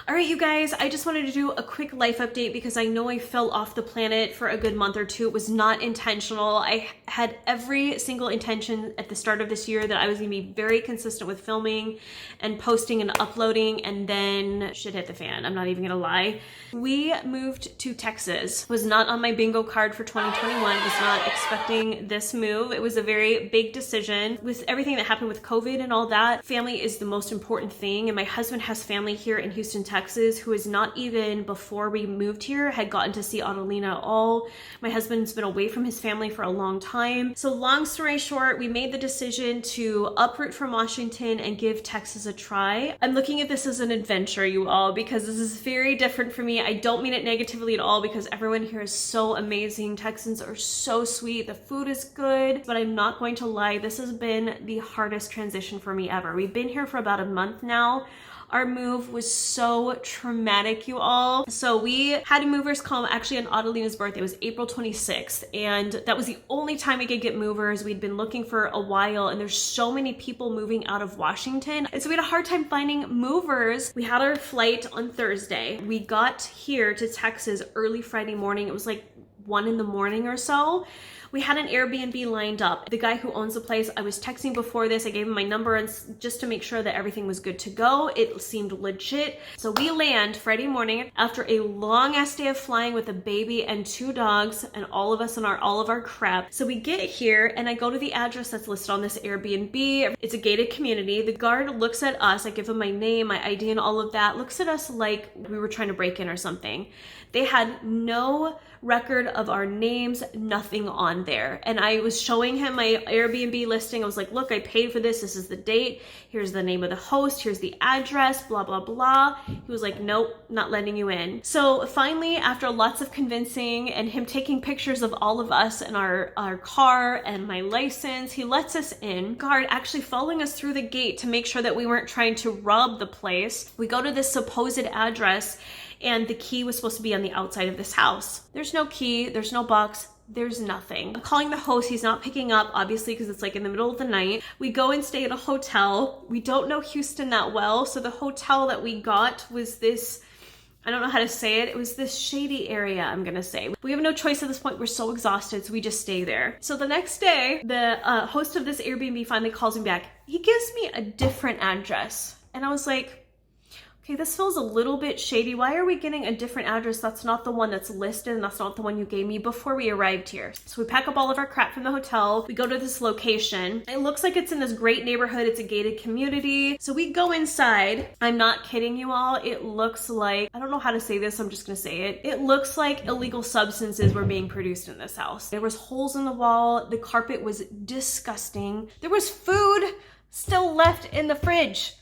All right, you guys, I just wanted to do a quick life update because I know I fell off the planet for a good month or two. It was not intentional. I had every single intention at the start of this year that I was gonna be very consistent with filming and posting and uploading, and then shit hit the fan. I'm not even gonna lie. We moved to Texas. Was not on my bingo card for 2021. Was not expecting this move. It was a very big decision. With everything that happened with COVID and all that, family is the most important thing, and my husband has family here in Houston, Texas, who is not even, before we moved here, had gotten to see Adelina at all. My husband's been away from his family for a long time. So long story short, we made the decision to uproot from Washington and give Texas a try. I'm looking at this as an adventure, you all, because this is very different for me. I don't mean it negatively at all because everyone here is so amazing. Texans are so sweet. The food is good, but I'm not going to lie. This has been the hardest transition for me ever. We've been here for about a month now. Our move was so traumatic, you all. So we had a movers come actually on Adelina's birthday. It was April 26th. And that was the only time we could get movers. We'd been looking for a while, and there's so many people moving out of Washington. And so we had a hard time finding movers. We had our flight on Thursday. We got here to Texas early Friday morning. It was like 1 in the morning or so. We had an Airbnb lined up. The guy who owns the place, I was texting before this. I gave him my number and just to make sure that everything was good to go. It seemed legit. So we land Friday morning after a long ass day of flying with a baby and 2 dogs and all of us and all of our crap. So we get here and I go to the address that's listed on this Airbnb. It's a gated community. The guard looks at us. I give him my name, my ID and all of that. Looks at us like we were trying to break in or something. They had no record of our names, nothing on there. And I was showing him my Airbnb listing. I was like, look, I paid for this. This is the date. Here's the name of the host. Here's the address, blah, blah, blah. He was like, nope, not letting you in. So finally, after lots of convincing and him taking pictures of all of us and our car and my license, he lets us in. Guard actually following us through the gate to make sure that we weren't trying to rob the place. We go to this supposed address and the key was supposed to be on the outside of this house. There's no key, there's no box, there's nothing. I'm calling the host, he's not picking up, obviously, because it's like in the middle of the night. We go and stay at a hotel. We don't know Houston that well, so the hotel that we got was this, I don't know how to say it. It was this shady area, I'm gonna say. We have no choice at this point. We're so exhausted, so we just stay there. So the next day, the host of this Airbnb finally calls me back. He gives me a different address. And I was like, okay, this feels a little bit shady. Why are we getting a different address? That's not the one that's listed and that's not the one you gave me before we arrived here. So we pack up all of our crap from the hotel. We go to this location. It looks like it's in this great neighborhood. It's a gated community. So we go inside. I'm not kidding you all. It looks like, I don't know how to say this. I'm just gonna say it. It looks like illegal substances were being produced in this house. There was holes in the wall. The carpet was disgusting. There was food still left in the fridge.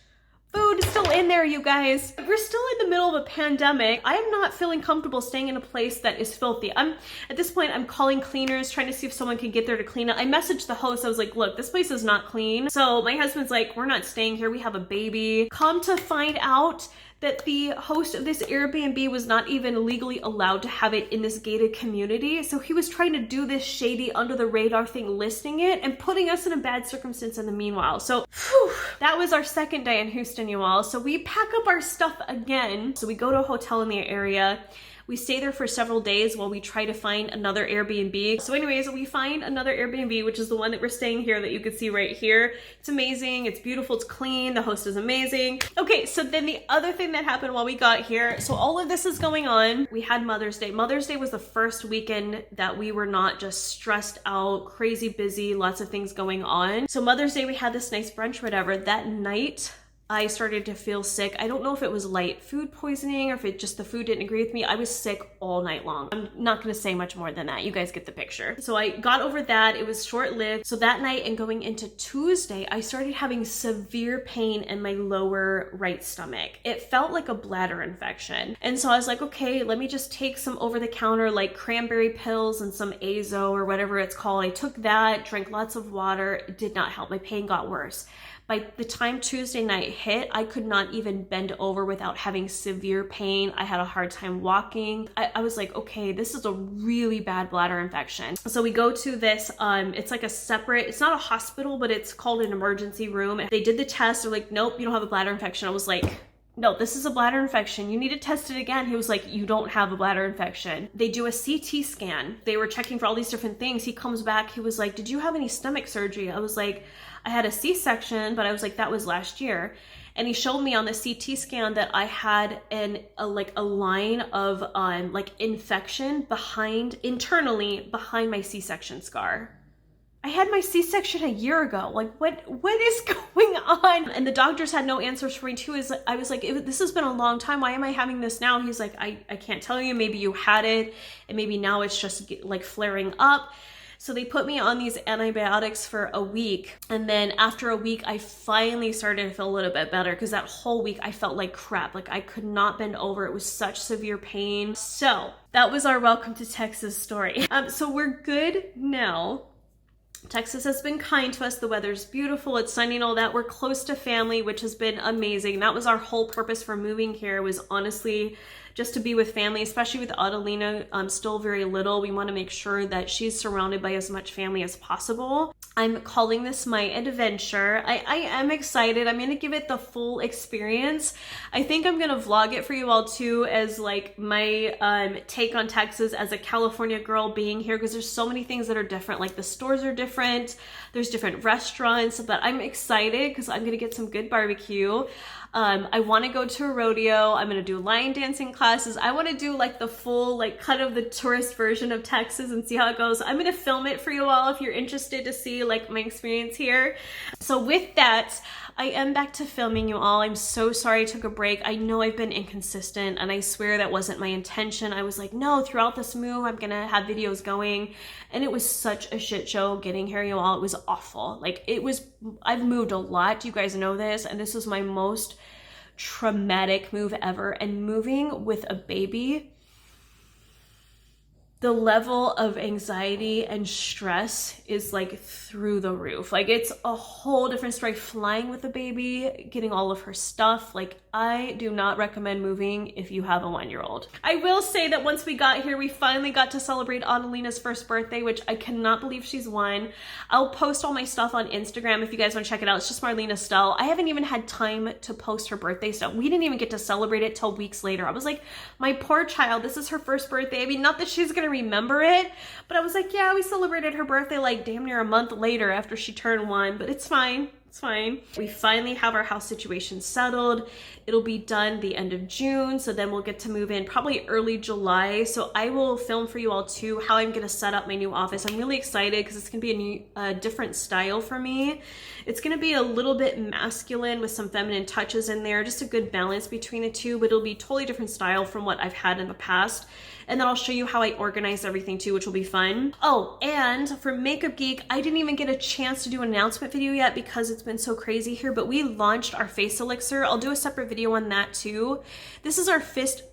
Food is still in there, you guys. We're still in the middle of a pandemic. I am not feeling comfortable staying in a place that is filthy. At this point, I'm calling cleaners, trying to see if someone can get there to clean it. I messaged the host. I was like, look, this place is not clean. So my husband's like, we're not staying here. We have a baby. Come to find out that the host of this Airbnb was not even legally allowed to have it in this gated community. So he was trying to do this shady under the radar thing, listing it and putting us in a bad circumstance in the meanwhile. So that was our second day in Houston, you all. So we pack up our stuff again. So we go to a hotel in the area. We stay there for several days while we try to find another Airbnb. So anyways, we find another Airbnb, which is the one that we're staying here that you can see right here. It's amazing, it's beautiful, it's clean, the host is amazing. Okay, so then the other thing that happened while we got here, so all of this is going on. We had Mother's Day. Mother's Day was the first weekend that we were not just stressed out, crazy busy, lots of things going on. So Mother's Day, we had this nice brunch, whatever. That night, I started to feel sick. I don't know if it was light food poisoning or if it just the food didn't agree with me. I was sick all night long. I'm not gonna say much more than that. You guys get the picture. So I got over that. It was short-lived. So that night and going into Tuesday, I started having severe pain in my lower right stomach. It felt like a bladder infection. And so I was like, okay, let me just take some over-the-counter like cranberry pills and some azo or whatever it's called. I took that, drank lots of water. It did not help. My pain got worse. By the time Tuesday night hit, I could not even bend over without having severe pain. I had a hard time walking. I was like, okay, this is a really bad bladder infection. So we go to this, it's like a separate, it's not a hospital, but it's called an emergency room. They did the test. They're like, nope, you don't have a bladder infection. I was like, no, this is a bladder infection. You need to test it again. He was like, you don't have a bladder infection. They do a CT scan. They were checking for all these different things. He comes back. He was like, did you have any stomach surgery? I was like, I had a C-section, but I was like, that was last year. And he showed me on the CT scan that I had a line of like infection internally behind my C-section scar. I had my C-section a year ago. Like, what is going on? And the doctors had no answers for me too. I was like, this has been a long time. Why am I having this now? And he's like, I can't tell you. Maybe you had it, and maybe now it's just like flaring up. So they put me on these antibiotics for a week. And then after a week, I finally started to feel a little bit better, because that whole week I felt like crap. Like I could not bend over. It was such severe pain. So that was our welcome to Texas story. So we're good now. Texas has been kind to us. The weather's beautiful. It's sunny and all that. We're close to family, which has been amazing. That was our whole purpose for moving here, was honestly just to be with family, especially with Adelina still very little. We want to make sure that she's surrounded by as much family as possible. I'm calling this my adventure. I am excited. I'm going to give it the full experience. I think I'm going to vlog it for you all too, as like my take on Texas as a California girl being here, because there's so many things that are different. Like the stores are different. There's different restaurants, but I'm excited because I'm going to get some good barbecue. I want to go to a rodeo. I'm going to do line dancing classes. I want to do like the full like cut of the tourist version of Texas and see how it goes. I'm going to film it for you all if you're interested to see like my experience here. So with that, I am back to filming, you all. I'm so sorry I took a break. I know I've been inconsistent, and I swear that wasn't my intention. I was like, no, throughout this move, I'm gonna have videos going. And it was such a shit show getting here, you all. It was awful. Like I've moved a lot. You guys know this. And this was my most traumatic move ever. And moving with a baby, the level of anxiety and stress is like through the roof. Like it's a whole different story. Flying with a baby, getting all of her stuff. Like I do not recommend moving if you have a 1-year-old. I will say that once we got here, we finally got to celebrate Adelina's first birthday, which I cannot believe she's 1. I'll post all my stuff on Instagram if you guys want to check it out. It's just Marlena Stell. I haven't even had time to post her birthday stuff. We didn't even get to celebrate it till weeks later. I was like, my poor child, this is her first birthday. I mean, not that she's gonna remember it, but I was like, yeah, we celebrated her birthday like damn near a month later after she turned 1, but it's fine. It's fine. We finally have our house situation settled. It'll be done the end of June, so then we'll get to move in probably early July. So I will film for you all too how I'm gonna set up my new office. I'm really excited because it's gonna be a different style for me. It's gonna be a little bit masculine with some feminine touches in there, just a good balance between the two, but it'll be totally different style from what I've had in the past. And then I'll show you how I organize everything too, which will be fun. Oh, and for Makeup Geek, I didn't even get a chance to do an announcement video yet because it's been so crazy here, but we launched our face elixir. I'll do a separate video on that too. This is our first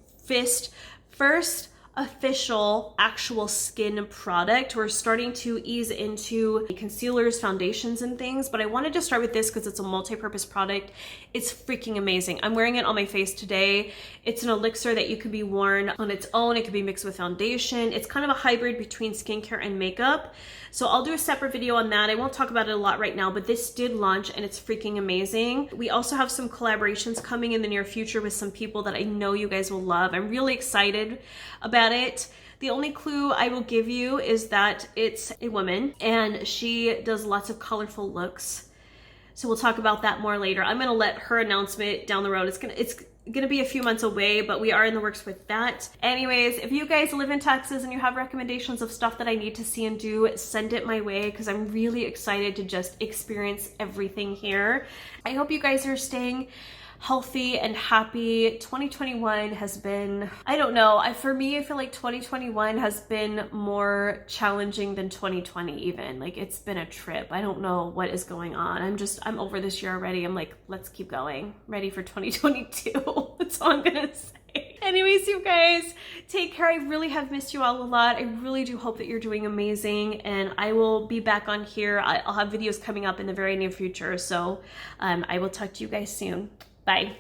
official actual skin product. We're starting to ease into concealers, foundations, and things, but I wanted to start with this because it's a multi-purpose product. It's freaking amazing. I'm wearing it on my face today. It's an elixir that you could be worn on its own. It could be mixed with foundation. It's kind of a hybrid between skincare and makeup. So I'll do a separate video on that. I won't talk about it a lot right now, but this did launch and it's freaking amazing. We also have some collaborations coming in the near future with some people that I know you guys will love. I'm really excited about it. The only clue I will give you is that it's a woman and she does lots of colorful looks. So we'll talk about that more later. I'm gonna let her announcement down the road. It's gonna be a few months away, but we are in the works with that. Anyways, if you guys live in Texas and you have recommendations of stuff that I need to see and do, send it my way because I'm really excited to just experience everything here. I hope you guys are staying healthy and happy. 2021 has been, I don't know, for me, I feel like 2021 has been more challenging than 2020 even. Like it's been a trip. I don't know what is going on. I'm over this year already. I'm like, let's keep going. Ready for 2022. That's all I'm gonna say. Anyways, you guys, take care. I really have missed you all a lot. I really do hope that you're doing amazing, and I will be back on here. I'll have videos coming up in the very near future, so I will talk to you guys soon. Bye.